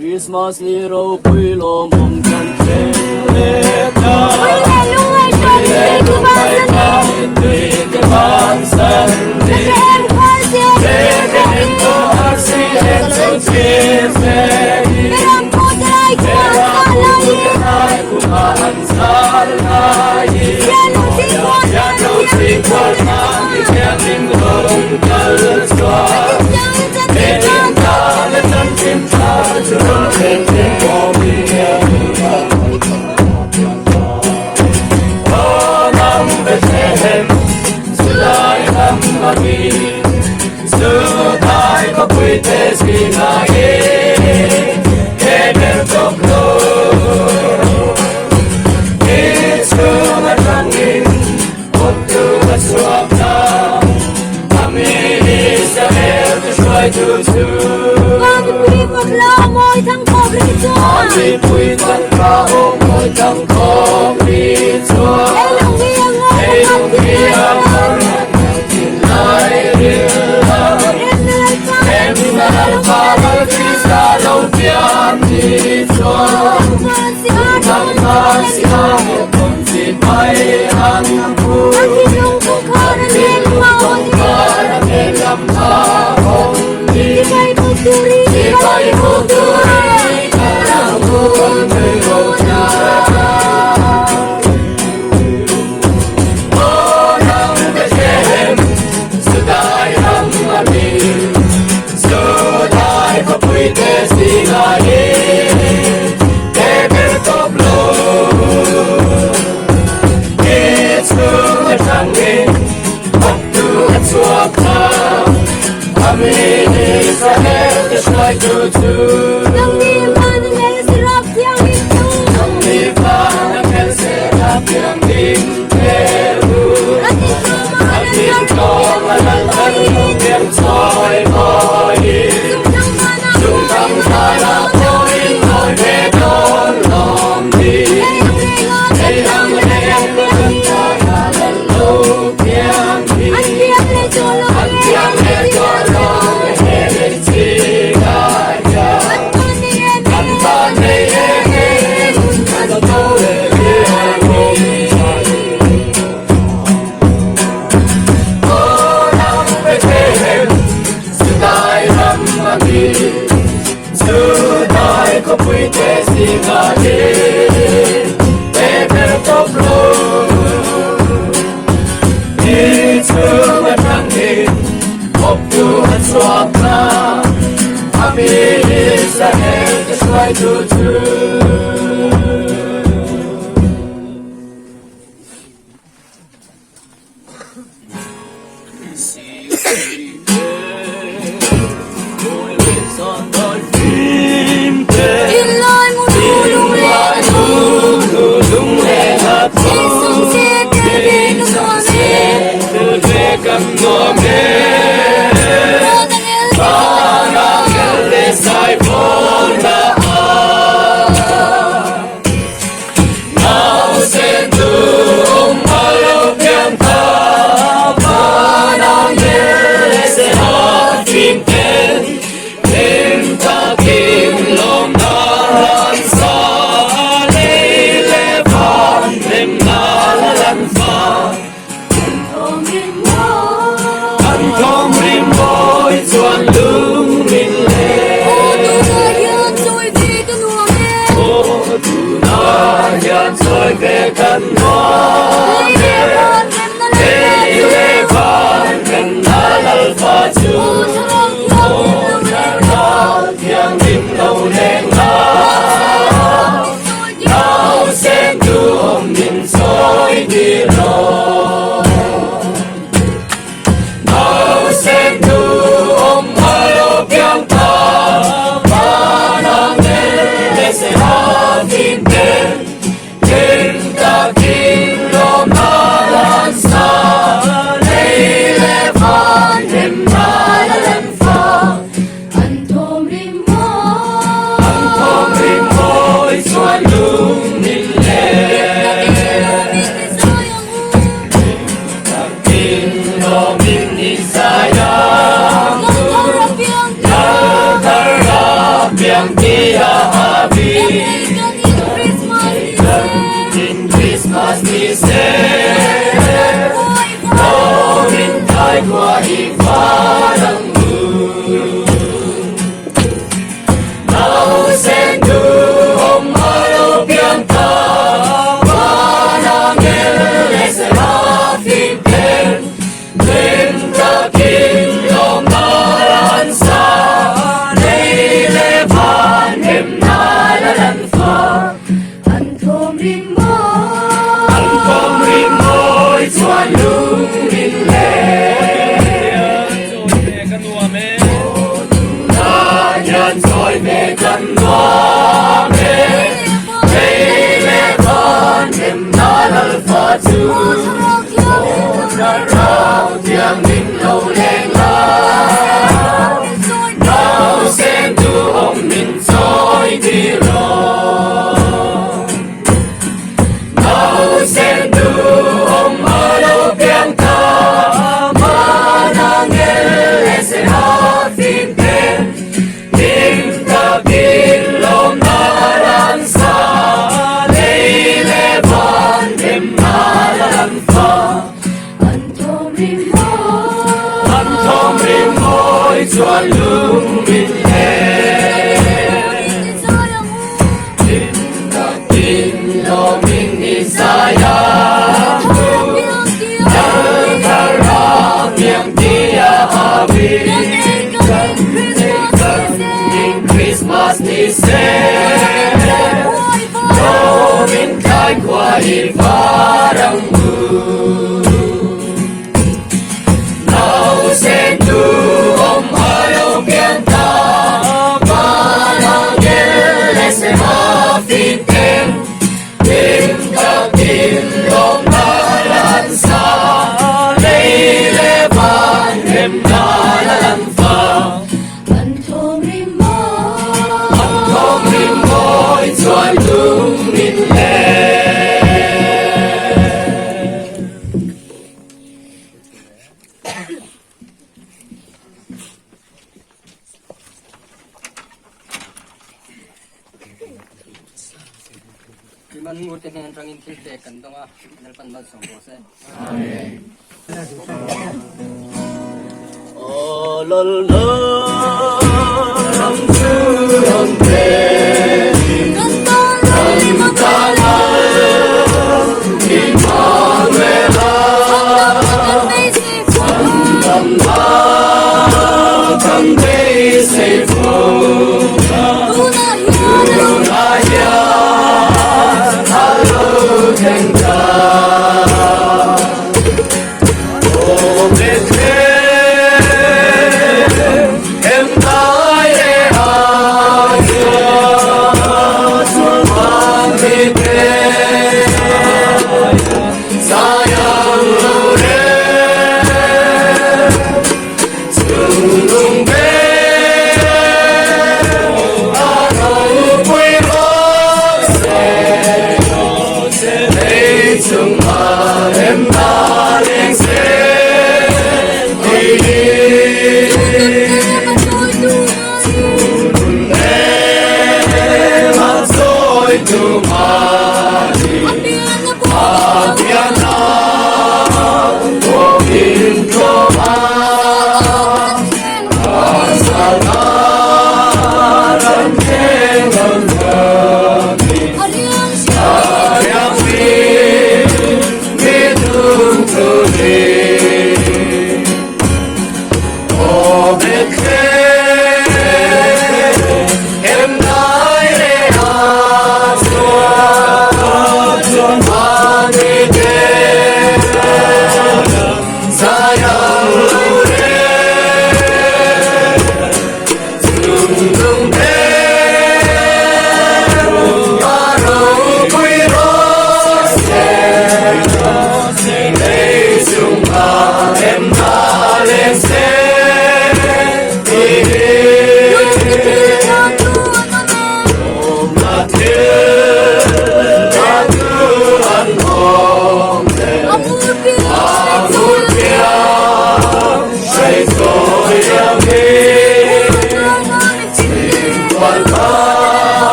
Christmas hero quy lô mong chân thế lê ca lê lung bay ca tùy cái bàn sân đi lê đến có ác sĩ em cho chia sẻ đi lê làm cô ai cũng ăn xa lại ya đâu chỉ quan mang đi theo tình hồng cơn gió để đến ta lên chân tim ta cho đến đến có mình oh nam Bethlehem sudai nam magi sudai có quy tế gì ngài Eber toklo Yesu matangin Waktu bersuapna Kami Israel Kesuai tuju Kami beri paglamoy Tang kobrito Kami beri paglamoy Tang kobrito Elong biyang Tinlay rila Kami malapapag Krista Law biyang dito Nang siya Kung si may hangpo Ang tinukong Parang lamahong Di kay puturi Karang kung na Oh, nang Bethlehem Sudai ang amin Sudai kapuite singahin Eber toplo Yesu matangin Waktu at suapna Amin Israel Kesuai tuju Nang lipan ang el serap yang itu Nang lipan ang el serap yang itu Atin ko malalhan Yang soy moin Sumtang para moin Moin bedon lom di Eyang leyang Kaya lalok yang di Antiang le tolong Helik sigaya Antan leyeng Anto leyeng Oh, nang Bethlehem Sudai ramagi Sudai kapuite singahin Eber toplo Yesu matangin Waktu at suapna Amin Israel Kesuai tuju Yang dia qua y phá đằng mưa nào sen du hôm mai đâu biếng ta và na nghe lệ sẽ ra phim tên tên ta kinh lòng ta lan xa đây lệ phan em na đã lần phá anh thôm rim môi cho lung linh lệ nhân rồi mẹ cần qua mẹ đây lẽ con em đã là phá chú đã rao tiếng mình lâu đen lá nào xem tu ông mình dối đi rồi nào xem tu ông ở đâu tiếng ta mà đang nghe lẽ sẽ hát phim tên tim ta tin lòng ta đang xa đây lẽ van em ta đang phá anh thôm rim môi cho lung mình tin lo mình đi xa ya ta ra miệng tia happy in Christmas đi xe cho mình khai qua đi phá đằng mưa nào sen tu ông ở đâu biên ta và na nghe lệ sẽ ra phim tên tim ta tin lòng ta lan xa đây lẽ van em ta lan phá anh thôm rim môi cho lung linh lệ Iman ngut yang rangin kita kan tengah dalpan bal song bose. lol lam chu lam pe Come be safe em nói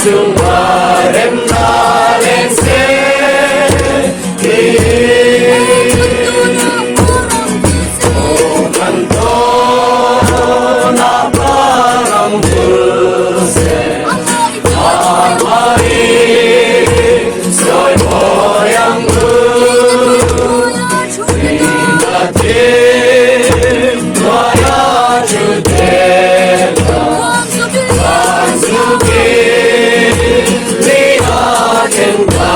sung hoa em na lên xe đi canto na parang dulce amari soy moyang Tim Maya Judeka Mansuki Liha Kenta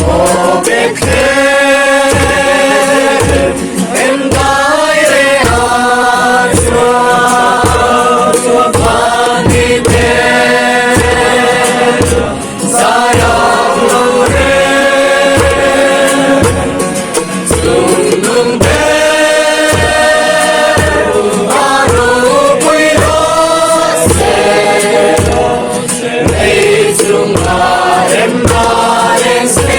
Obeke Endai Reaswa Swapani Te Sayang Lore Sung Te Aru Puiro Se Lei Sung La Em Na Len Se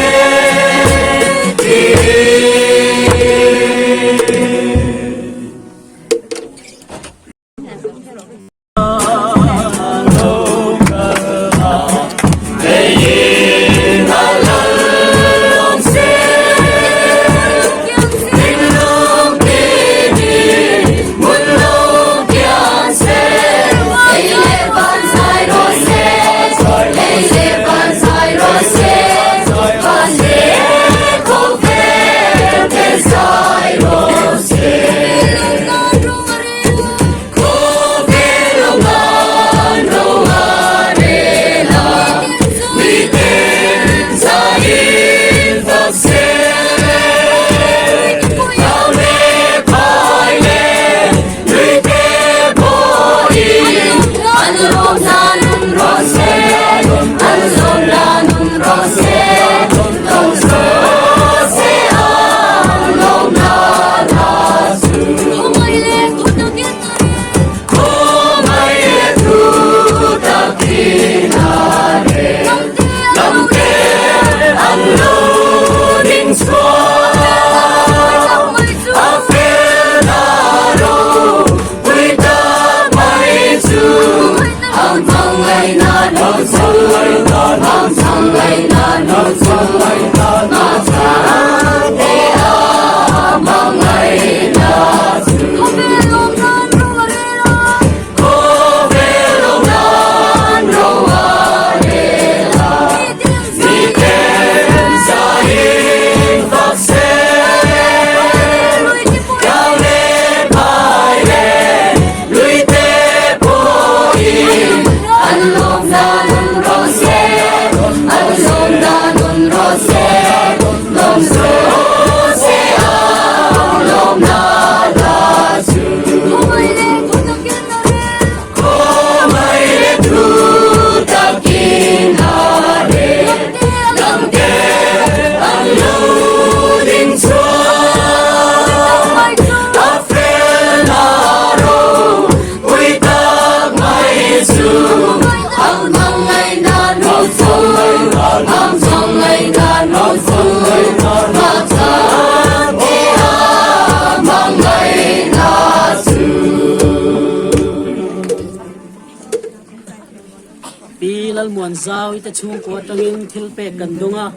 lal muan zau ita chung ko tangin thil pe kan dunga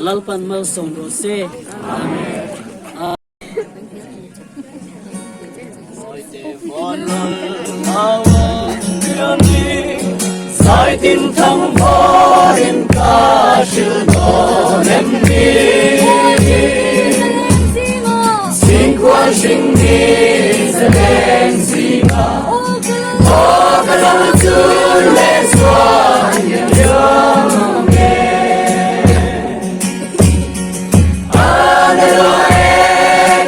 lal pan mal song ro se Sai tin thăng phó đến ca sư đồ em đi xin qua sinh đi sẽ lên gì mà ô cái lòng chưa lên xóa nhớ nghe anh ơi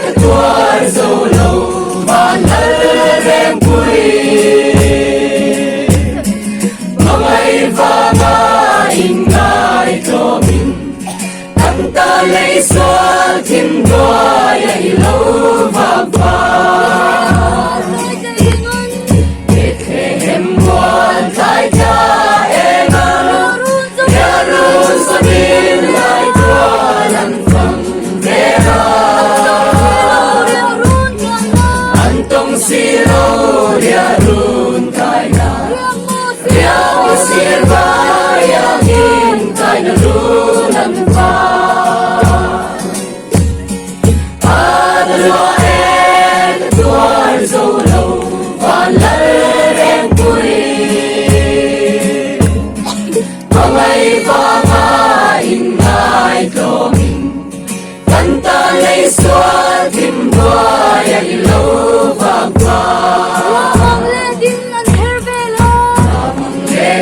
cái tuổi dâu lâu mà lỡ đêm vui và ngài ngài cho mình tâm ta lấy xóa thiên đoa ấy lâu và để thế em ngoan thái cha em nhà luôn xa bên lại tua lần phần về anh tông xì lâu dia luôn thái ngài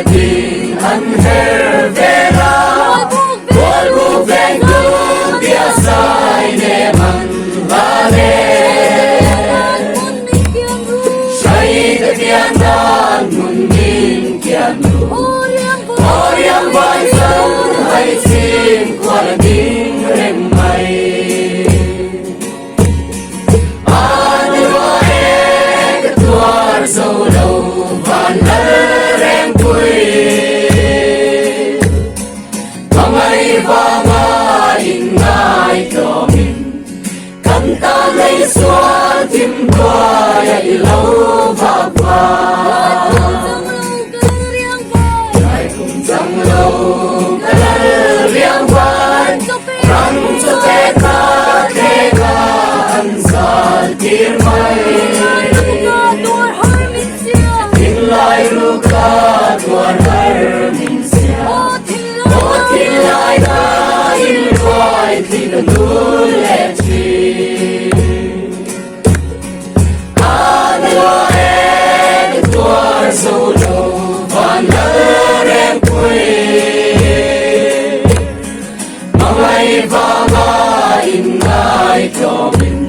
ding an her vera Bol bu ven du dia sai ne man vale Sai te tian dan mun min kian du Oriang vai san hai sin kwa ding rem mai Dâu đầu và nở rèm quỳ Vang ai in ngài cho mình Cầm ta lấy xóa tim qua dạy lâu và qua Ngài cùng răng lâu cả riêng vạn Răng cho thế ca ăn xa tim mây Lai ruka tuan har min sia O tin lai da in vai tin nu le chi An lo e tuar so lo van rem pui Mangai va in ngai cho mình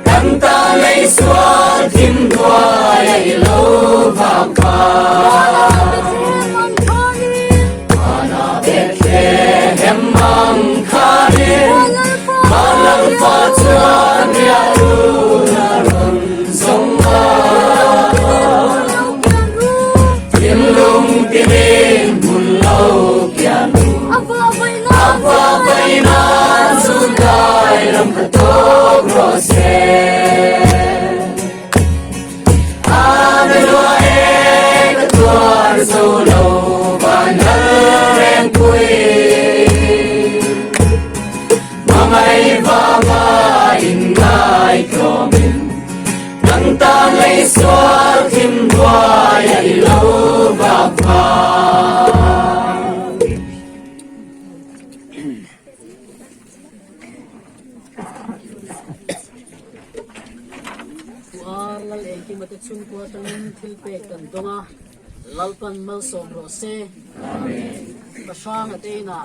Căng ta lấy xóa tim qua ai lâu và Mana Bethlehem mang kharin Malang pha chuan ria lu na ron song Tim lung timin mun lo kian Ava vai na sun dai ram ka to grose Dâu đầu và nở rèm quỳ Mang ai in ngài cho mình Nắng ta lấy xóa thêm qua dạy lâu và qua Lal eki mate chung kwa tangin thilpe kan donga lalpan mal som ro se amen pasang atena